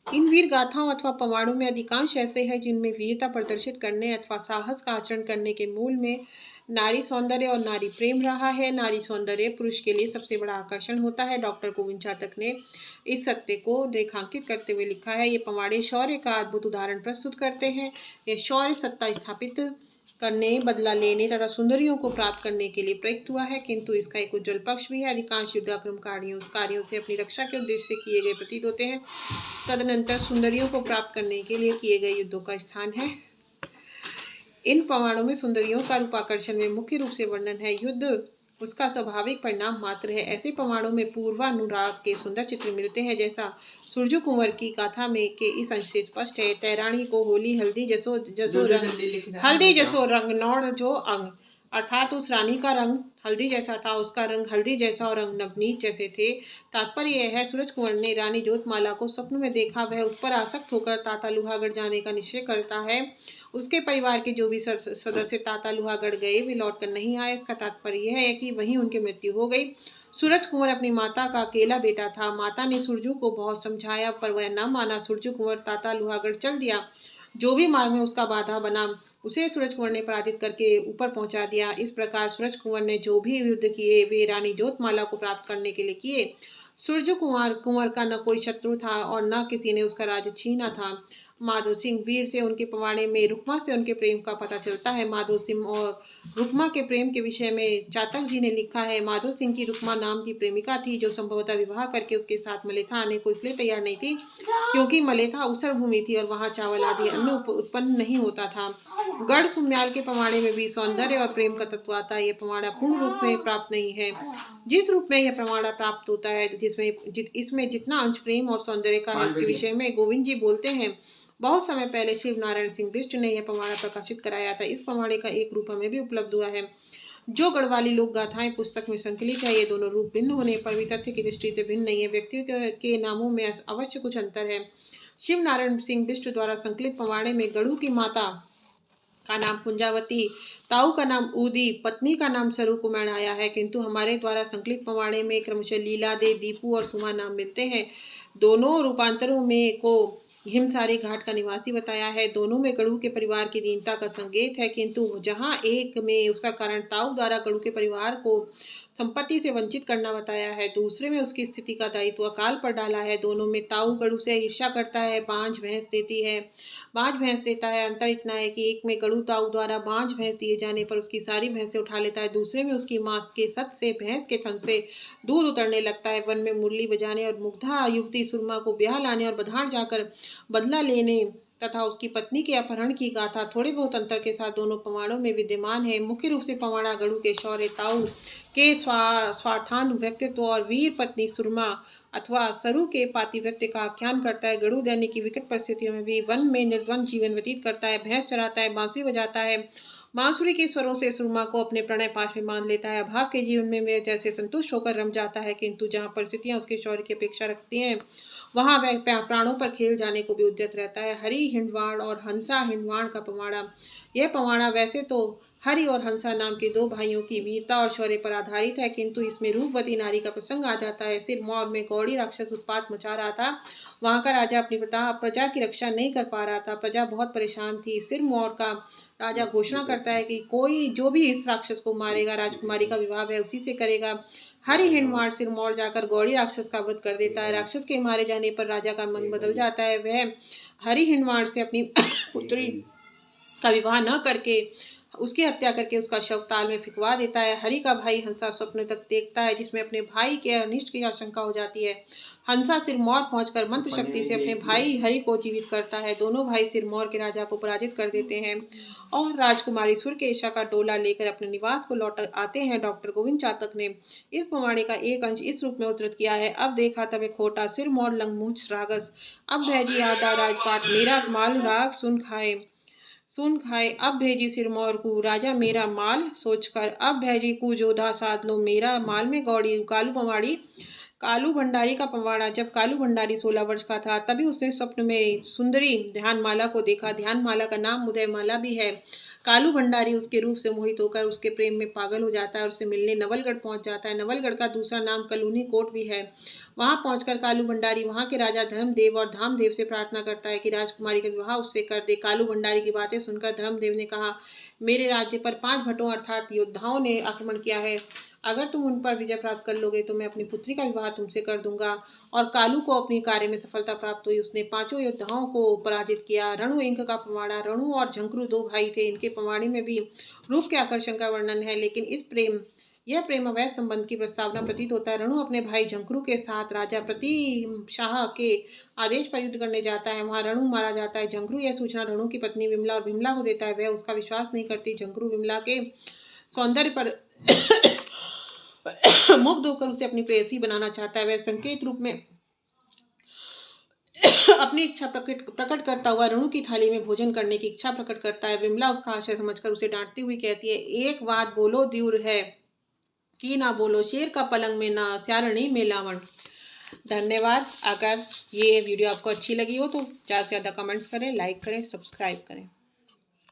इन वीर गाथाओं अथवा पवाड़ों में अधिकांश ऐसे हैं जिनमें वीरता प्रदर्शित करने अथवा साहस का आचरण करने के मूल में नारी सौंदर्य और नारी प्रेम रहा है। नारी सौंदर्य पुरुष के लिए सबसे बड़ा आकर्षण होता है। डॉक्टर गोविंद चातक ने इस सत्य को रेखांकित करते हुए लिखा है, ये पवाड़े शौर्य का अद्भुत उदाहरण प्रस्तुत करते हैं। ये शौर्य सत्ता स्थापित करने, बदला लेने तथा सुंदरियों को प्राप्त करने के लिए प्रयुक्त हुआ है, किंतु इसका एक उज्ज्वल पक्ष भी है। अधिकांश युद्धाक्रम कार्यों से अपनी रक्षा के उद्देश्य से किए गए प्रतीत होते हैं। तदनंतर सुंदरियों को प्राप्त करने के लिए किए गए युद्धों का स्थान है। इन पवाड़ों में सुंदरियों का रूपाकर्षण में मुख्य रूप से वर्णन है। युद्ध उसका स्वाभाविक परिणाम मात्र है। ऐसे पवाड़ों में पूर्वानुराग के सुंदर चित्र मिलते हैं, जैसा सूरजू कुंवर की गाथा में के इस अंश से स्पष्ट है। तैरानी को होली हल्दी जसो जसो रंग, हल्दी जसो रंग नौड़ जो अंग, अर्थात उस रानी का रंग हल्दी जैसा था, उसका रंग हल्दी जैसा और रंग नवनीत जैसे थे। तात्पर्य यह है, सूरज कुंवर ने रानी जोतमाला को स्वप्न में देखा, वह उस पर आसक्त होकर ताता लुहागढ़ जाने का निश्चय करता है। उसके परिवार के जो भी सदस्य ताता लुहागढ़ गए वे लौटकर नहीं आए। इसका तात्पर्य यह है कि वहीं उनकी मृत्यु हो गई। सूरज कुंवर अपनी माता का अकेला बेटा था। माता ने सुरजू को बहुत समझाया पर वह न माना। सूरज कुंवर ताता लुहागढ़ चल दिया। जो भी मार्ग में उसका बाधा बना उसे सूरज कुंवर ने पराजित करके ऊपर पहुंचा दिया। इस प्रकार सूरज कुंवर ने जो भी युद्ध किए वे रानी जोतमाला को प्राप्त करने के लिए किए। सूरज कुंवर का न कोई शत्रु था और न किसी ने उसका राज्य छीना था। माधो सिंह वीर थे। उनके पवाड़े में रुक्मा से उनके प्रेम का पता चलता है। माधो सिंह और रुक्मा के प्रेम के विषय में चातक जी ने लिखा है, माधो सिंह की रुक्मा नाम की प्रेमिका थी जो संभवतः विवाह करके उसके साथ मलेथा आने को इसलिए तैयार नहीं थी क्योंकि मलेथा ऊसर भूमि थी और वहां चावल आदि अन्न उत्पन्न नहीं होता था। गढ़ सुम्याल के पवाड़े में भी सौंदर्य और प्रेम का तत्व आता है। यह पवाड़ा पूर्ण रूप में प्राप्त नहीं है। जिस रूप में यह पवाड़ा प्राप्त होता है इसमें जितना अंश प्रेम और सौंदर्य का है, उसके विषय में गोविंद जी बोलते हैं। बहुत समय पहले शिव नारायण सिंह बिष्ट ने यह पवाड़ा प्रकाशित कराया था। इस पवाड़े का एक रूप हमें भी उपलब्ध हुआ है जो गढ़वाली लोक गाथाएं पुस्तक में संकलित है। ये दोनों रूप भिन्न होने पर भी तथ्य की दृष्टि से भिन्न नहीं है। व्यक्तियों के नामों में अवश्य कुछ अंतर है। शिव नारायण सिंह बिष्ट द्वारा संकलित पवाड़े में गढ़ू की माता का नाम कुंजावती, ताऊ का नाम ऊदी, पत्नी का नाम सरू कुमार आया है, किंतु हमारे द्वारा संकलित पवाड़े में क्रमशः लीला दे, दीपू और सुमा नाम मिलते हैं। दोनों रूपांतरों में को हिमसारी घाट का निवासी बताया है। दोनों में गढ़ू के परिवार की दीनता का संकेत है, किंतु जहां एक में उसका कारण ताऊ द्वारा गढ़ू के परिवार को संपत्ति से वंचित करना बताया है, दूसरे में उसकी स्थिति का दायित्व अकाल पर डाला है। दोनों में ताऊ गढ़ू से ईर्ष्या करता है, बांझ भैंस देता है। अंतर इतना है कि एक में गढ़ू ताऊ द्वारा बांझ भैंस दिए जाने पर उसकी सारी भैंसें उठा लेता है, दूसरे में उसकी मांस के सत से भैंस के थन से दूध उतरने लगता है। वन में मुरली बजाने और मुग्धा युवती सुरमा को ब्याह लाने और बधार जाकर बदला लेने तथा उसकी पत्नी के अपहरण की गाथा थोड़े बहुत अंतर के साथ दोनों पवाड़ों में विद्यमान है। मुख्य रूप से पवाड़ा गढ़ू के शौर्य, ताऊ के स्वार्थान व्यक्तित्व और वीर पत्नी सुरमा अथवा सरू के पातिव्रत्य का आख्यान करता है। गढ़ू दैनिक की विकट परिस्थितियों में भी वन में निर्द्वंद जीवन व्यतीत करता है, भैंस चराता है, बांसुरी बजाता है, बांसुरी के स्वरों से सुरमा को अपने प्रणय पाश में मान लेता है। अभाव के जीवन में वह जैसे संतुष्ट होकर रम जाता है, किंतु जहाँ परिस्थितियां उसके शौर्य की अपेक्षा रखती हैं वहां वह प्राणों पर खेल जाने को भी उद्यत रहता है। हरि हिंडवाड़ और हंसा हिंडवाड़ का पवाड़ा। यह पवाड़ा वैसे तो हरि और हंसा नाम के दो भाइयों की वीरता और शौर्य पर आधारित है, किंतु इसमें रूपवती नारी का प्रसंग आ जाता है। सिरमौर में गौड़ी राक्षस उत्पात मचा रहा था। वहां का राजा अपनी प्रजा की रक्षा नहीं कर पा रहा था। प्रजा बहुत परेशान थी। सिरमौर का राजा घोषणा करता है कि कोई जो भी इस राक्षस को मारेगा, राजकुमारी का विवाह वह उसी से करेगा। हरि हिंडवाड़ सिरमौर जाकर गौड़ी राक्षस का वध कर देता है। राक्षस के मारे जाने पर राजा का मन बदल जाता है। वह हरि हिंडवाड़ से अपनी पुत्री का विवाह न करके उसकी हत्या करके उसका शव ताल में फिकवा देता है। हरि का भाई हंसा स्वप्न तक देखता है जिसमें अपने भाई के अनिष्ट की आशंका हो जाती है। हंसा सिरमौर पहुंचकर मंत्र शक्ति से अपने भाई हरि को जीवित करता है। दोनों भाई सिरमौर के राजा को पराजित कर देते हैं और राजकुमारी सुरकेशा का डोला लेकर अपने निवास को लौट आते हैं। डॉक्टर गोविंद चातक ने इस पवाड़े का एक अंश इस रूप में उद्धृत किया है। अब देखा तबे खोटा सिरमौर लंगमूछ रागस, अब भैजी आधा राजपाट मेरा माल राग सुन खाए, अब भेजी सिरमौर को राजा मेरा माल सोचकर, अब भेजी को जोधा साध लो मेरा माल में गौड़ी। कालू भंडारी का पवाड़ा। जब कालू भंडारी 16 वर्ष का था तभी उसने स्वप्न में सुंदरी ध्यानमाला को देखा। ध्यानमाला का नाम उदयमाला भी है। कालू भंडारी उसके रूप से मोहित होकर उसके प्रेम में पागल हो जाता है और उससे मिलने नवलगढ़ पहुंच जाता है। नवलगढ़ का दूसरा नाम कलूनी कोट भी है। वहां पहुंचकर कालू भंडारी वहां के राजा धर्मदेव और धामदेव से प्रार्थना करता है कि राजकुमारी का विवाह उससे कर दे। कालू भंडारी की बातें सुनकर धर्मदेव ने कहा, मेरे राज्य पर 5 भटों अर्थात योद्धाओं ने आक्रमण किया है। अगर तुम उन पर विजय प्राप्त कर लोगे तो मैं अपनी पुत्री का विवाह तुमसे कर दूंगा। और कालू को अपनी कार्य में सफलता प्राप्त हुई। उसने 5 योद्धाओं को पराजित किया। रणु इंक का पवाड़ा। रणु और झंकरू 2 भाई थे। इनके पवाड़े में भी रूप के आकर्षण का वर्णन है, लेकिन यह प्रेम अवैध संबंध की प्रस्तावना प्रतीत होता है। रणु अपने भाई झंकरू के साथ राजा प्रतिशाह के आदेश पर युद्ध करने जाता है। वहां रणु मारा जाता है। झंकरू यह सूचना रणु की पत्नी विमला और विमला को देता है। वह उसका विश्वास नहीं करती। झंकरू विमला के सौंदर्य पर मुग्ध होकर उसे अपनी प्रेयसी बनाना चाहता है। वह संकेत रूप में अपनी इच्छा प्रकट करता हुआ रणु की थाली में भोजन करने की इच्छा प्रकट करता है। विमला उसका आशय समझकर उसे डांटती हुई कहती है, एक बात बोलो दूर है कि ना बोलो, शेर का पलंग में ना स्यारणी में लावण। धन्यवाद। अगर ये वीडियो आपको अच्छी लगी हो तो ज़्यादा से ज़्यादा कमेंट्स करें, लाइक करें, सब्सक्राइब करें।